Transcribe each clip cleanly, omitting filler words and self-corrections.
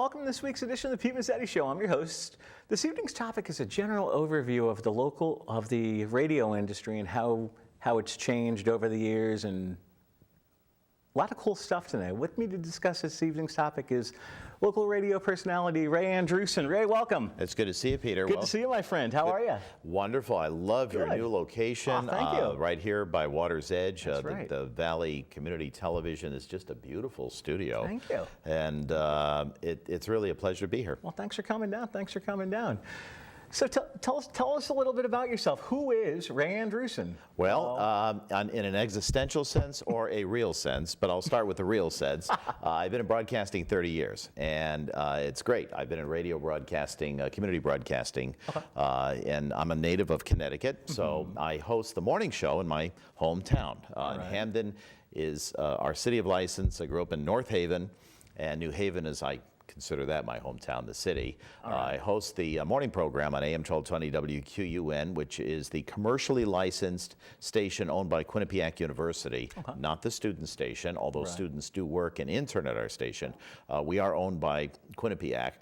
welcome to this week's edition of the Pete Mezzetti Show. I'm your host. This evening's topic is a general overview of the radio industry and how it's changed over the years, and a lot of cool stuff today. With me to discuss this evening's topic is local radio personality Ray Andrewsen. Ray, welcome. It's good to see you, Peter. Good to see you, my friend. How are you? Wonderful. I love your new location. Thank you. Right here by Water's Edge. That's right. The Valley Community Television is just a beautiful studio. Thank you. And it's really a pleasure to be here. Well, thanks for coming down. Thanks for coming down. So tell us a little bit about yourself. Who is Ray Andrewsen? Well, in an existential sense or a real sense, but I'll start with the real sense. I've been in broadcasting 30 years, and it's great. I've been in radio broadcasting, community broadcasting, and I'm a native of Connecticut, so I host the morning show in my hometown. And Hamden is our city of license. I grew up in North Haven, and New Haven is consider that my hometown, the city. I host the morning program on AM 1220 WQUN, which is the commercially licensed station owned by Quinnipiac University, not the student station, although students do work and intern at our station. We are owned by Quinnipiac.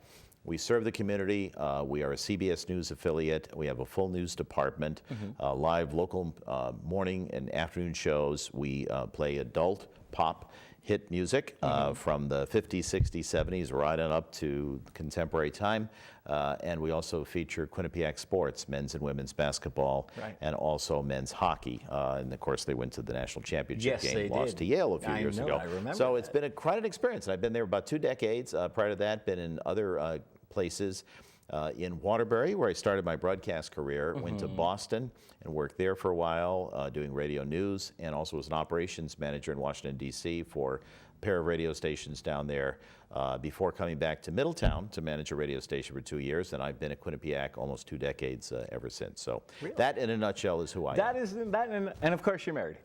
We serve the community. We are a CBS News affiliate. We have a full news department, live local morning and afternoon shows. We play adult pop hit music from the 50s, 60s, 70s, right on up to contemporary time. And we also feature Quinnipiac sports, men's and women's basketball, and also men's hockey. And of course, they went to the national championship game, lost to Yale a few years ago. I remember so it's been quite an experience. And I've been there about 2 decades. Prior to that, been in other places. In Waterbury, where I started my broadcast career, went to Boston and worked there for a while doing radio news, and also was an operations manager in Washington, D.C. for a pair of radio stations down there before coming back to Middletown to manage a radio station for 2 years, and I've been at Quinnipiac almost 2 decades ever since. So that, in a nutshell, is who I am. And of course you're married.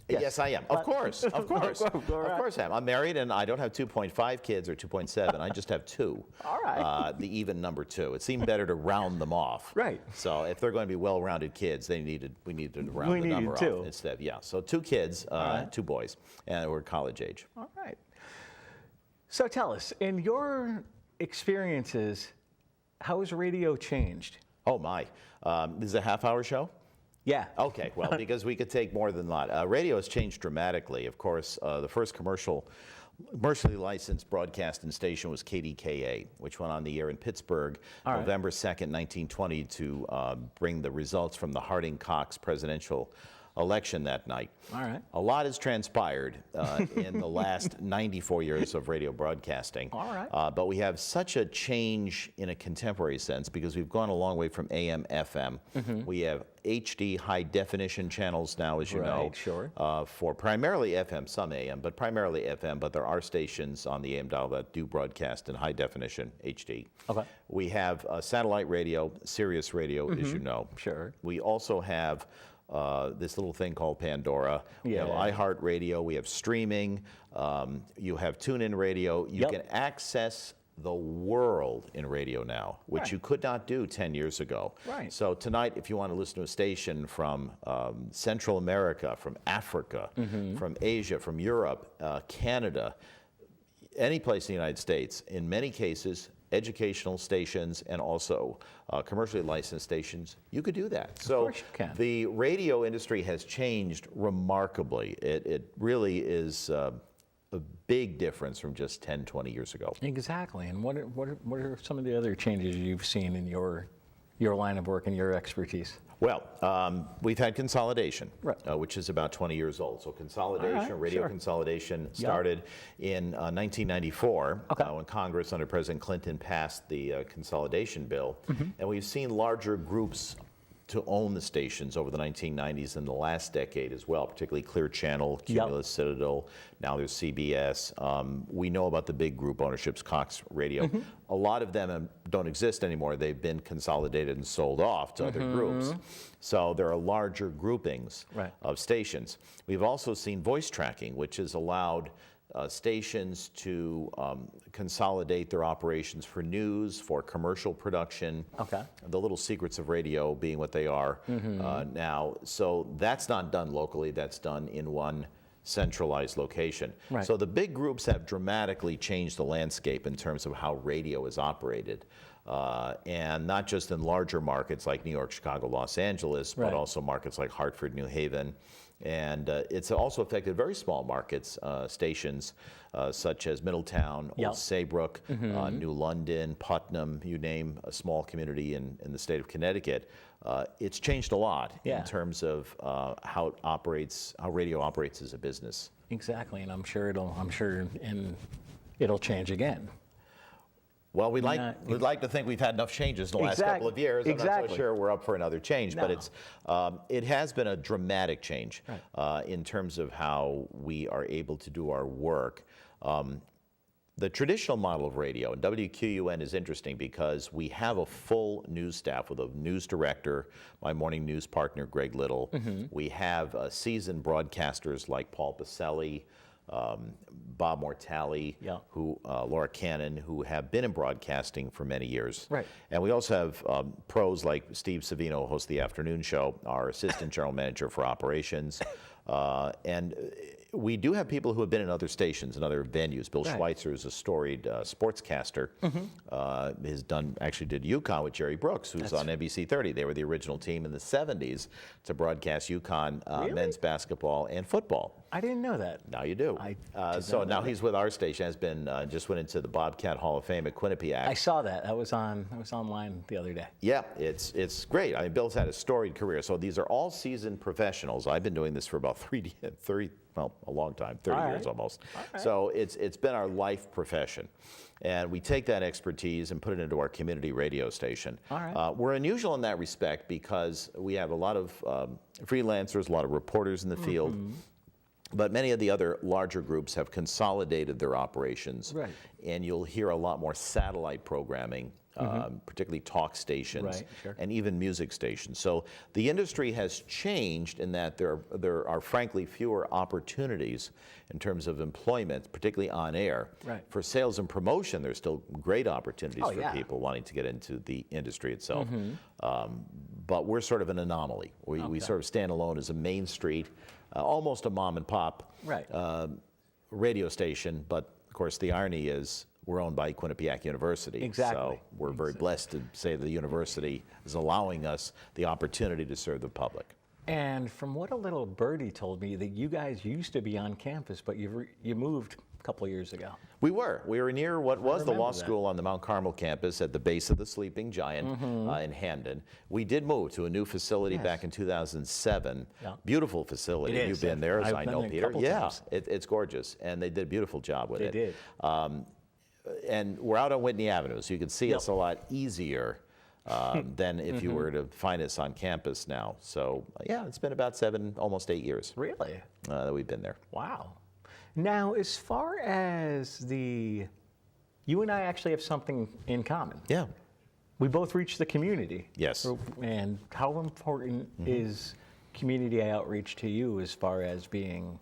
Yes, I am. Of course. Of course I am. I'm married, and I don't have 2.5 kids or 2.7. I just have 2. All right. The even number 2. It seemed better to round them off. Right. So if they're going to be well-rounded kids, we needed to round the number off instead. Yeah. So 2 kids, 2 boys, and we're college age. All right. So tell us, in your experiences, how has radio changed? Oh my! This is a half-hour show. Yeah. Okay, well, because we could take more than that. Radio has changed dramatically. Of course, the first commercially licensed broadcasting station was KDKA, which went on the air in Pittsburgh, November 2nd, 1920, to bring the results from the Harding-Cox presidential election that night. All right. A lot has transpired in the last 94 years of radio broadcasting. All right. But we have such a change in a contemporary sense because we've gone a long way from AM, FM. We have HD high definition channels now, as you know, for primarily FM, some AM, but primarily FM. But there are stations on the AM dial that do broadcast in high definition HD. Okay. We have satellite radio, Sirius radio, as you know. Sure. We also have this little thing called Pandora. We have iHeartRadio. We have streaming. You have TuneIn Radio. You can access the world in radio now, which you could not do 10 years ago. Right. So tonight, if you want to listen to a station from Central America, from Africa, from Asia, from Europe, Canada, any place in the United States, in many cases, educational stations and also commercially licensed stations, you could do that. So the radio industry has changed remarkably. It really is a big difference from just 10, 20 years ago. Exactly. And what are some of the other changes you've seen in your line of work and your expertise? Well, we've had consolidation, which is about 20 years old. So consolidation, radio consolidation started in 1994 when Congress under President Clinton passed the consolidation bill. And we've seen larger groups to own the stations over the 1990s and the last decade as well, particularly Clear Channel, Cumulus, Citadel, now there's CBS. We know about the big group ownerships, Cox Radio. A lot of them don't exist anymore. They've been consolidated and sold off to other groups. So there are larger groupings of stations. We've also seen voice tracking, which has allowed stations to consolidate their operations for news, for commercial production. The little secrets of radio being what they are now. So that's not done locally. That's done in one centralized location. Right. So the big groups have dramatically changed the landscape in terms of how radio is operated. And not just in larger markets like New York, Chicago, Los Angeles, but Right. also markets like Hartford, New Haven. And it's also affected very small markets, stations such as Middletown, Yep. Old Saybrook, New London, Putnam, you name a small community in the state of Connecticut. It's changed a lot Yeah. in terms of how it operates, how radio operates as a business. Exactly, and I'm sure it'll change again. Well, we'd Yeah, like to think we've had enough changes in the last couple of years. I'm not Exactly. so sure we're up for another change, but No. it has been a dramatic change Right. in terms of how we are able to do our work. The traditional model of radio, and WQUN is interesting because we have a full news staff with a news director, my morning news partner, Greg Little. We have seasoned broadcasters like Paul Pacelli, Bob Mortali, Yeah. Laura Cannon, who have been in broadcasting for many years. Right. And we also have pros like Steve Savino, who hosts the afternoon show, our assistant general manager for operations. And we do have people who have been in other stations and other venues. Bill Right. Schweitzer is a storied sportscaster. Actually did UConn with Jerry Brooks, who's on NBC 30. They were the original team in the 70s to broadcast UConn Really? men's basketball and football. I didn't know that. Now you do. I did So not know now that. he's with our station. Has been just went into the Bobcat Hall of Fame at Quinnipiac. I saw that. I was online the other day. Yeah, it's great. I mean, Bill's had a storied career. So these are all seasoned professionals. I've been doing this for about 30, a long time, 30 All years right. almost. All right. So it's been our life profession. And we take that expertise and put it into our community radio station. All right. We're unusual in that respect because we have a lot of freelancers, a lot of reporters in the field. But many of the other larger groups have consolidated their operations. Right. And you'll hear a lot more satellite programming, particularly talk stations, Right, sure. and even music stations. So the industry has changed in that there are frankly fewer opportunities in terms of employment, particularly on air. Right. For sales and promotion, there's still great opportunities Oh, for yeah. people wanting to get into the industry itself. But we're sort of an anomaly. We sort of stand alone as a main street, almost a mom and pop Right. radio station. But of course, the irony is we're owned by Quinnipiac University. Exactly. So we're very blessed to say the university is allowing us the opportunity to serve the public. And from what a little birdie told me, that you guys used to be on campus, but you moved a couple of years ago. We were near what was the law remember that. school on the Mount Carmel campus at the base of the Sleeping Giant in Hamden. We did move to a new facility Yes. back in 2007. Yeah. Beautiful facility. It is. You've been there, as I've I been know, there a Peter. couple Yeah, times. it's gorgeous, and they did a beautiful job with They it. did. And we're out on Whitney Avenue, so you can see Yep. us a lot easier than if you were to find us on campus now. So yeah, it's been about 7, almost 8 years Really? that we've been there. Wow. Now, as far as you and I actually have something in common. Yeah. We both reach the community. Yes. And how important is community outreach to you as far as being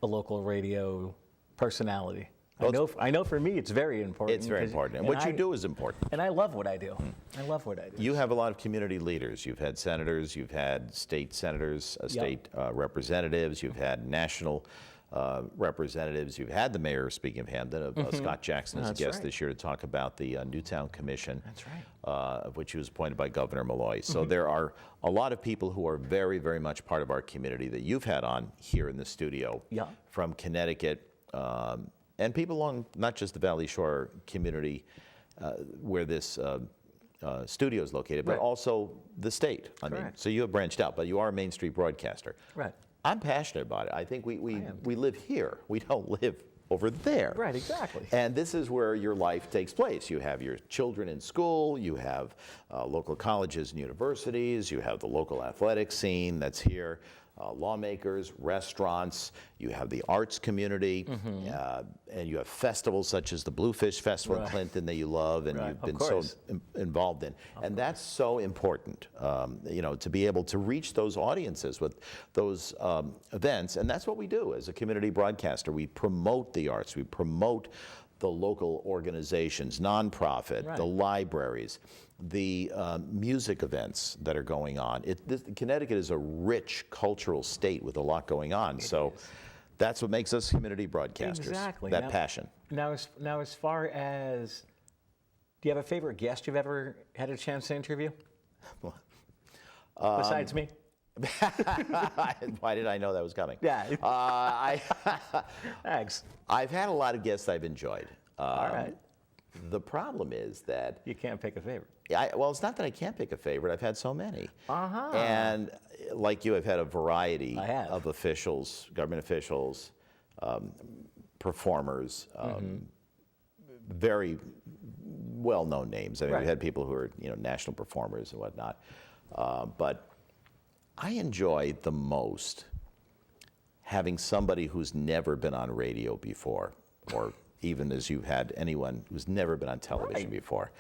a local radio personality? Well, I know for me it's very important. It's very important, and what you do is important. And I love what I do. I love what I do. You have a lot of community leaders. You've had senators, you've had state senators, state representatives, you've had national representatives, you've had the mayor, speaking of Hamden, Scott Jackson as a That's guest right. this year to talk about the Newtown Commission. That's right. Of which he was appointed by Governor Malloy. So there are a lot of people who are very, very much part of our community that you've had on here in the studio Yeah. from Connecticut, and people along not just the Valley Shore community where this studio is located, but Right. also the state. I mean, Correct. so you have branched out, but you are a Main Street broadcaster. Right. I'm passionate about it. I think we live here. We don't live over there. Right, exactly. And this is where your life takes place. You have your children in school, you have local colleges and universities, you have the local athletic scene that's here, lawmakers, restaurants, you have the arts community, and you have festivals such as the Bluefish Festival in Right. Clinton that you love and Right, you've of been so course. involved in. And that's so important, to be able to reach those audiences with those events. And that's what we do as a community broadcaster. We promote the arts, we promote the local organizations, nonprofit, Right. the libraries, the music events that are going on. Connecticut is a rich cultural state with a lot going on. So That's what makes us community broadcasters. Exactly. That Now- passion. Now, as far as, do you have a favorite guest you've ever had a chance to interview? Besides me? Why did I know that was coming? Yeah. I Thanks. I've had a lot of guests I've enjoyed. All right. The problem is that, You can't pick a favorite. well, it's not that I can't pick a favorite. I've had so many. Uh-huh. And like you, I've had a variety I have. of officials, government officials, performers, very well-known names. I mean, Right. we've had people who are, national performers and whatnot. But I enjoy the most having somebody who's never been on radio before, or even as you've had anyone who's never been on television Right. before.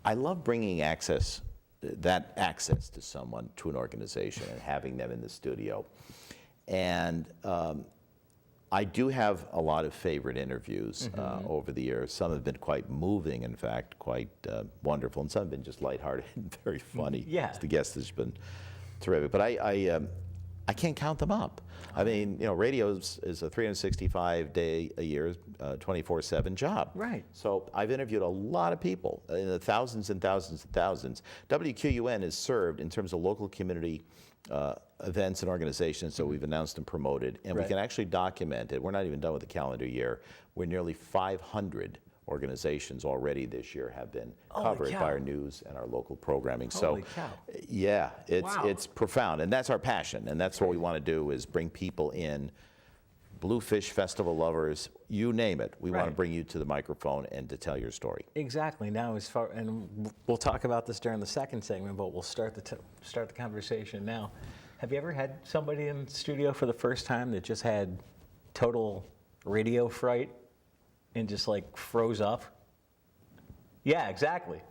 I love bringing that access to someone, to an organization, and having them in the studio. And I do have a lot of favorite interviews over the years. Some have been quite moving, in fact, quite wonderful, and some have been just lighthearted and very funny. Yeah. The guest has been terrific, but I can't count them up. I mean, radio is a 365-day a year, 24/7 job. Right. So I've interviewed a lot of people, in the thousands and thousands and thousands. WQUN is served in terms of local community events and organizations that we've announced and promoted, and we Right. can actually document it. We're not even done with the calendar year. We're nearly 500 organizations already this year have been Holy covered cow. by our news and our local programming. Holy so, cow. yeah, Wow. it's profound, and that's our passion, and that's what we want to do is bring people in, Bluefish Festival lovers, you name it. We want to Right. bring you to the microphone and to tell your story. Exactly. Now, and we'll talk about this during the second segment, but we'll start the conversation now. Have you ever had somebody in the studio for the first time that just had total radio fright and just like froze up? Yeah, exactly.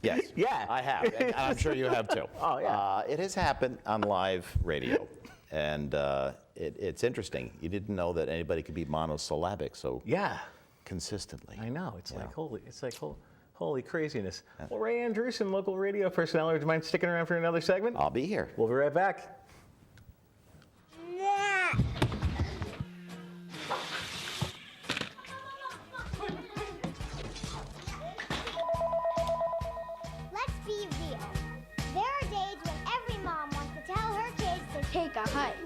Yes. Yeah. I have, and I'm sure you have too. Oh, yeah. It has happened on live radio, and it's interesting. You didn't know that anybody could be monosyllabic so Yeah, consistently. I know. It's Yeah. like holy craziness. Well, Ray Andrewsen, local radio personality, would you mind sticking around for another segment? I'll be here. We'll be right back. Let's be real. There are days when every mom wants to tell her kids to take a hike.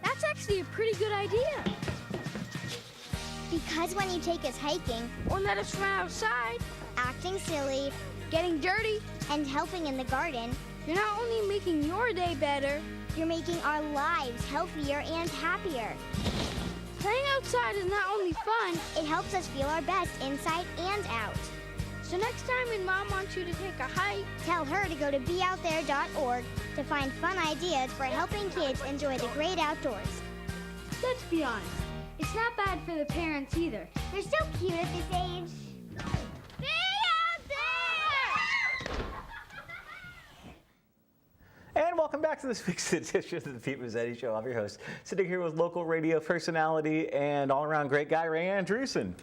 That's actually a pretty good idea. Because when you take us hiking, Or let us run outside, acting silly, getting dirty. and helping in the garden, You're not only making your day better, you're making our lives healthier and happier. playing outside is not only fun, It helps us feel our best inside and out. so next time when Mom wants you to take a hike, Tell her to go to beoutthere.org to find fun ideas for helping kids enjoy the great outdoors. let's be honest, it's not bad for the parents either. They're so cute at this age. Be out there! And welcome back to this week's edition of the Pete Mezzetti Show. I'm your host, sitting here with local radio personality and all-around great guy, Ray Andrewsen.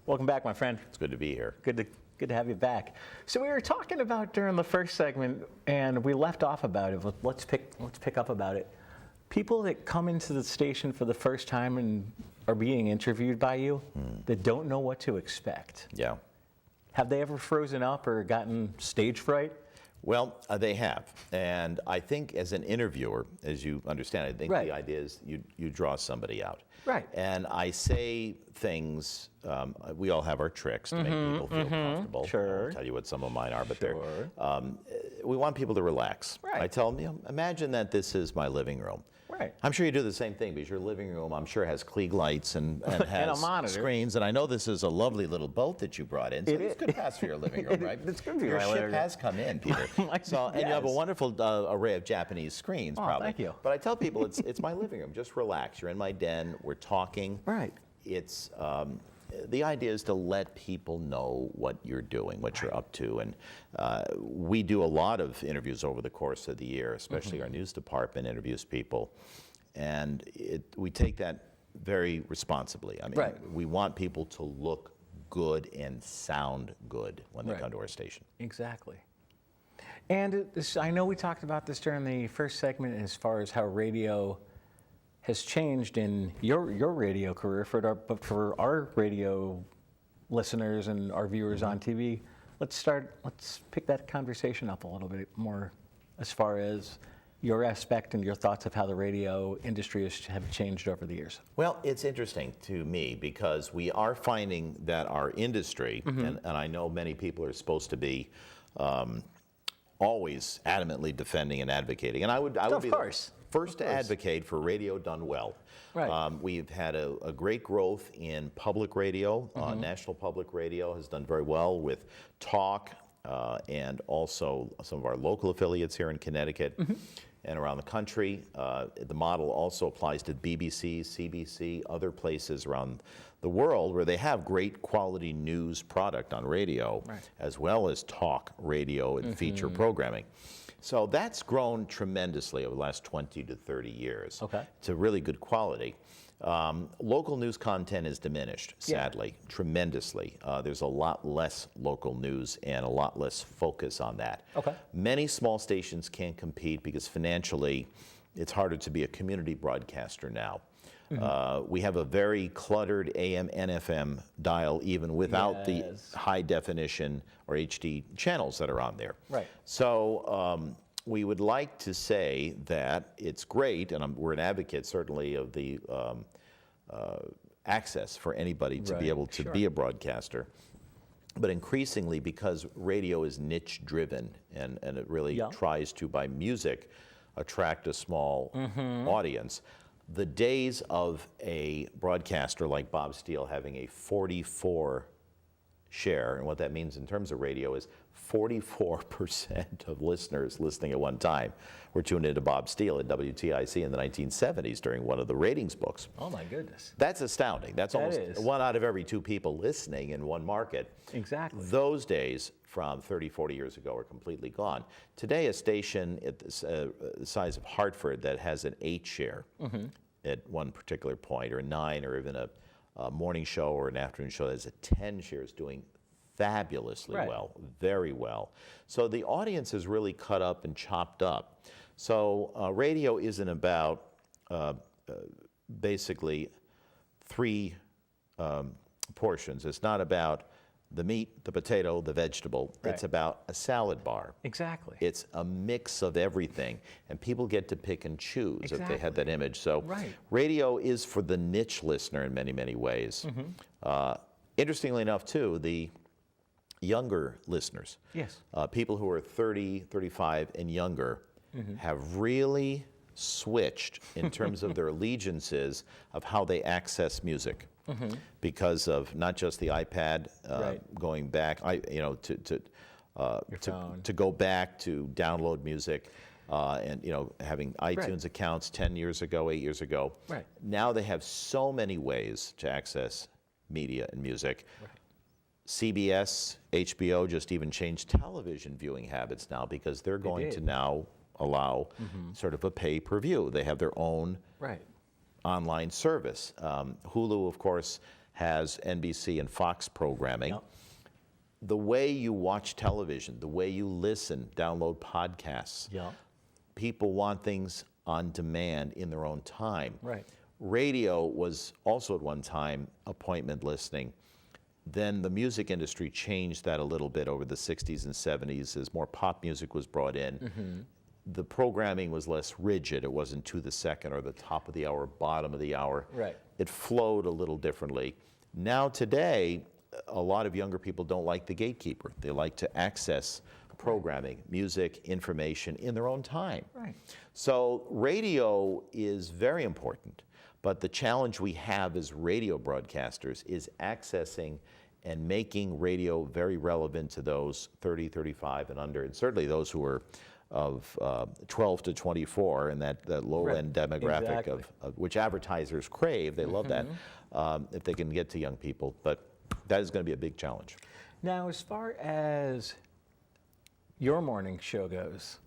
Welcome back, my friend. It's good to be here. Good to have you back. So we were talking about during the first segment, and we left off about it. Let's pick up about it. People that come into the station for the first time and are being interviewed by you that don't know what to expect. Yeah. Have they ever frozen up or gotten stage fright? Well, they have. And I think as an interviewer, as you understand, I think Right. the idea is you draw somebody out. Right. And I say things, we all have our tricks to make people feel comfortable. Sure. I'll tell you what some of mine are, but Sure. we want people to relax. Right. I tell them, imagine that this is my living room. Right. I'm sure you do the same thing because your living room, I'm sure, has Klieg lights and has monitor. screens. And I know this is a lovely little boat that you brought in. So It this is. could pass for your living room, right? It's good for Your my ship living room. has come in, Peter. And you have a Yes. wonderful array of Japanese screens, Oh, probably. thank you. But I tell people it's my living room. Just relax. You're in my den. We're talking. Right. It's the idea is to let people know what you're doing, what you're up to, and we do a lot of interviews over the course of the year. Especially our news department interviews people, and we take that very responsibly. I mean, Right. we want people to look good and sound good when they Right. come to our station. Exactly. And I know we talked about this during the first segment as far as how radio has changed in your radio career, but for our radio listeners and our viewers on TV, let's pick that conversation up a little bit more as far as your aspect and your thoughts of how the radio industry have changed over the years. Well, it's interesting to me because we are finding that our industry, and I know many people are supposed to be always adamantly defending and advocating, and I would be the first to advocate for radio done well. Right. We've had a great growth in public radio. National Public Radio has done very well with talk and also some of our local affiliates here in Connecticut and around the country. The model also applies to BBC, CBC, other places around the world where they have great quality news product on radio, as well as talk radio and feature programming. So that's grown tremendously over the last 20 to 30 years. Okay. It's a really good quality. Local news content is diminished, sadly, tremendously. There's a lot less local news and a lot less focus on that. Okay. Many small stations can't compete because financially it's harder to be a community broadcaster now. We have a very cluttered AM and FM dial even without the high definition or HD channels that are on there. Right. So we would like to say that it's great, and we're an advocate certainly of the access for anybody to be able to be a broadcaster. But increasingly, because radio is niche driven and it really tries to, by music, attract a small audience, the days of a broadcaster like Bob Steele having a 44 share, and what that means in terms of radio is 44% of listeners listening at one time were tuned into Bob Steele at WTIC in the 1970s during one of the ratings books. Oh my goodness. That's astounding. That's almost 1 out of every 2 people listening in one market. Exactly. Those days from 30, 40 years ago are completely gone. Today, a station at the size of Hartford that has an 8 share at one particular point, or a 9, or even a morning show or an afternoon show that has a 10 share is doing fabulously well, very well. So the audience is really cut up and chopped up. So radio isn't about basically 3 portions. It's not about the meat, the potato, the vegetable. It's about a salad bar. Exactly. It's a mix of everything, and people get to pick and choose if they had that image. So radio is for the niche listener in many, many ways. Interestingly enough, too, the younger listeners, people who are 30, 35 and younger, have really switched in terms of their allegiances of how they access music. Because of not just the iPad going back, to go back to download music, and having iTunes accounts 10 years ago, 8 years ago. Now they have so many ways to access media and music. CBS, HBO just even changed television viewing habits now because they're going to now allow sort of a pay-per-view. They have their own online service. Hulu, of course, has NBC and Fox programming. The way you watch television, the way you listen, download podcasts, people want things on demand in their own time. Radio was also at one time appointment listening. Then the music industry changed that a little bit over the 60s and 70s as more pop music was brought in. The programming was less rigid. It wasn't to the second or the top of the hour, bottom of the hour. It flowed a little differently. Now today, a lot of younger people don't like the gatekeeper. They like to access programming, music, information in their own time. So radio is very important, but the challenge we have as radio broadcasters is accessing and making radio very relevant to those 30, 35 and under, and certainly those who are of 12 to 24 and that low-end demographic of which advertisers crave. They love that if they can get to young people, but that is going to be a big challenge. Now, as far as your morning show goes,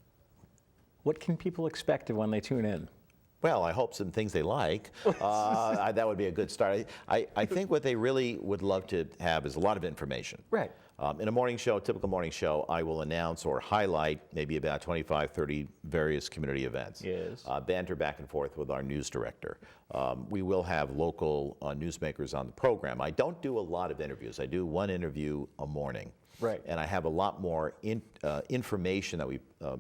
what can people expect when they tune in? Well, I hope some things they like. That would be a good start. I think what they really would love to have is a lot of information. In a morning show, typical morning show, I will announce or highlight maybe about 25, 30 various community events. Yes. Banter back and forth with our news director. We will have local newsmakers on the program. I don't do a lot of interviews. I do one interview a morning. Right. And I have a lot more information that we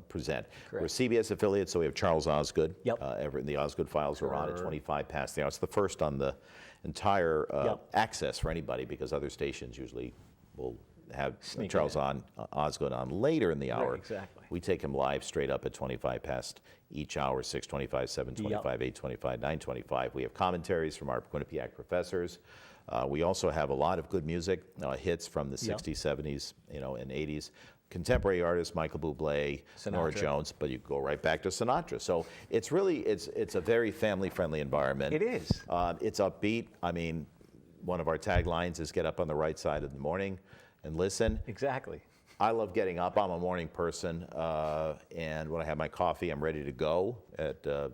present. Correct. We're a CBS affiliate, so we have Charles Osgood. Yep. The Osgood Files are on at 25 past the hour. It's the first on the entire Yep. access for anybody, because other stations usually will have Sneak Charles it in. Osgood on later in the hour. Right, exactly. We take him live straight up at 25 past each hour, 6:25, 7:25, 8:25, 9:25. We have commentaries from our Quinnipiac professors. We also have a lot of good music, hits from the 60s, 70s, and 80s. Contemporary artists, Michael Bublé, Nora Sinatra. Jones, but you go right back to Sinatra. So it's really, it's a very family-friendly environment. It is. It's upbeat. I mean, one of our taglines is get up on the right side of the morning and listen. Exactly. I love getting up. I'm a morning person, and when I have my coffee, I'm ready to go.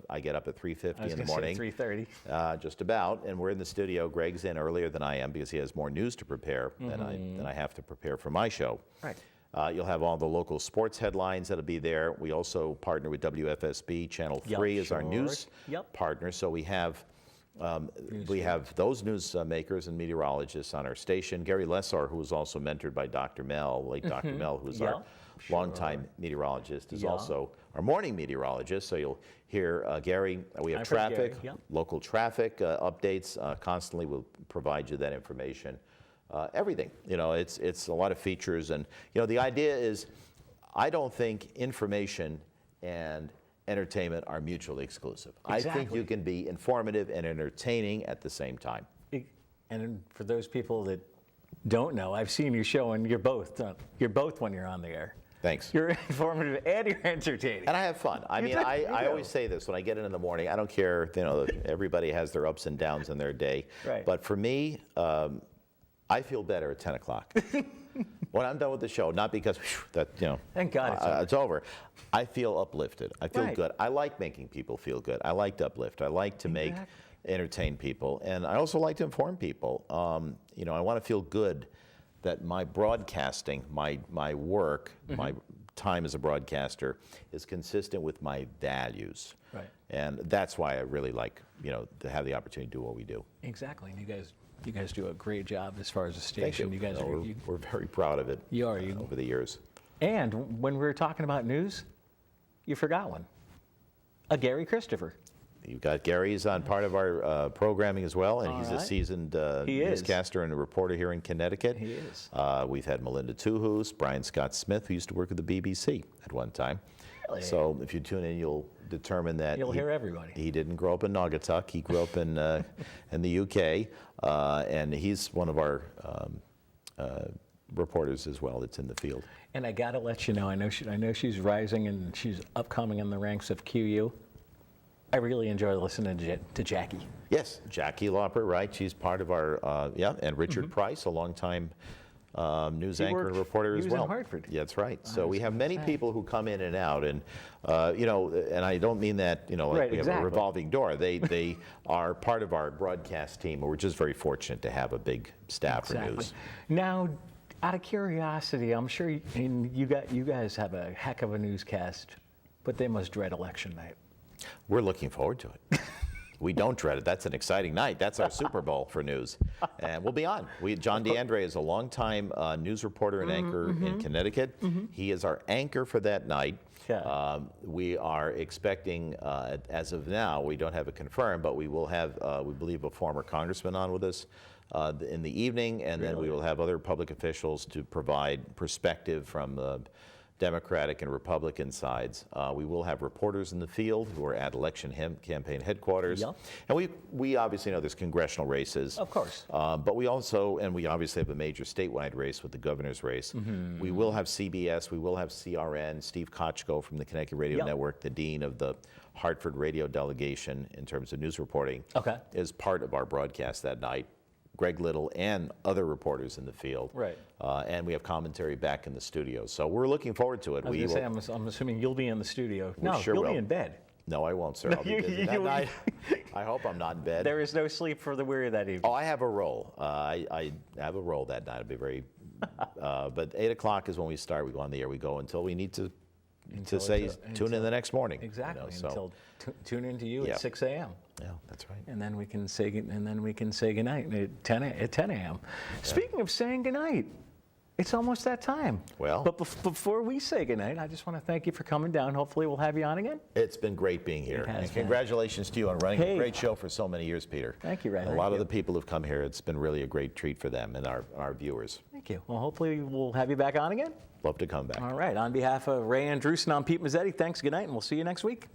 I get up at 3:50 in the morning. 3:30. Just about, and we're in the studio. Greg's in earlier than I am because he has more news to prepare than I have to prepare for my show. Right. You'll have all the local sports headlines that'll be there. We also partner with WFSB. Channel 3 is our sure. news Yep. partner, so we have those news makers and meteorologists on our station. Gary Lessar, who was also mentored by Dr. Mel, late Dr. Mel, who's our longtime meteorologist, is also our morning meteorologist. So you'll hear Gary. We have I've heard Gary, traffic, local traffic updates. Constantly will provide you that information. Everything. It's a lot of features, and the idea is, I don't think information and entertainment are mutually exclusive. I think Exactly. you can be informative and entertaining at the same time. And for those people that don't know, I've seen your show, and you're both when you're on the air. Thanks. You're informative and you're entertaining. And I have fun. I mean, I always say this when I get in the morning. I don't care. Everybody has their ups and downs in their day. Right. But for me, I feel better at 10 o'clock. When I'm done with the show, not because Thank God it's over. over. I feel uplifted. I feel Right. good. I like making people feel good. I like to uplift. I like to entertain people, and I also like to inform people. I want to feel good that my broadcasting, my work, my time as a broadcaster is consistent with my values. Right. And that's why I really like, to have the opportunity to do what we do. Exactly. And you guys do a great job as far as a Thank station. you. guys No, are, we're very proud of it. You are. Over the years. And when we were talking about news, you forgot one. A Gary Christopher. You've got Gary's on part of our programming as well, and All he's a right. seasoned He is. newscaster and a reporter here in Connecticut. He is. We've had Melinda Tuhus, Brian Scott Smith, who used to work at the BBC at one time. Really? So if you tune in, you'll determine that You'll hear everybody. He didn't grow up in Naugatuck. He grew up in the UK, and he's one of our reporters as well that's in the field. And I got to let you know, I know she's rising and she's upcoming in the ranks of QU. I really enjoy listening to Jackie. Yes, Jackie Lauper, right? She's part of our, and Richard Price, a longtime news anchor and reporter as he was well. in Hartford. Yeah, that's right. So we have many people who come in and out, and and I don't mean that like Right, we have a exactly. revolving door. They are part of our broadcast team. We're just very fortunate to have a big staff for news. Now, out of curiosity, I'm sure you guys have a heck of a newscast, but they must dread election night. We're looking forward to it. We don't dread it. That's an exciting night. That's our Super Bowl for news. And we'll be on. John DeAndre is a longtime news reporter and anchor in Connecticut. He is our anchor for that night. Yeah. We are expecting, as of now, we don't have it confirmed, but we will have, we believe, a former congressman on with us in the evening, and then we will have other public officials to provide perspective from the Democratic and Republican sides. We will have reporters in the field who are at election campaign headquarters. Yep. And we obviously know there's congressional races. Of course. But we obviously have a major statewide race with the governor's race. We will have CBS, we will have CRN, Steve Kochko from the Connecticut Radio Yep. Network, the dean of the Hartford radio delegation in terms of news reporting, Okay. is part of our broadcast that night. Greg Little and other reporters in the field. Right. And we have commentary back in the studio. So we're looking forward to it. I was going to say, I'm assuming you'll be in the studio. No, sure you'll will. be in bed. No, I won't, sir. I'll be busy that night. I hope I'm not in bed. There is no sleep for the weary that evening. Oh, I have a role. I have a role that night. I'll be very. But 8 o'clock is when we start. We go on the air. We go until we need to tune in the next morning. Exactly. So, Until tune in to you Yeah. at 6 a.m. yeah, that's right. And then we can say goodnight at 10 a.m. Speaking of saying goodnight, it's almost that time. Well. But before we say goodnight, I just want to thank you for coming down. Hopefully we'll have you on again. It's been great being here. It has And been. congratulations to you on running Hey. a great show for so many years, Peter. Thank you, Ray. And a Thank lot of you. the people who've come here, it's been really a great treat for them and our viewers. Thank you. Well, hopefully we'll have you back on again. Love to come back. All right. On behalf of Ray Andrewsen, I'm Pete Mezzetti. Thanks. Good night, and we'll see you next week.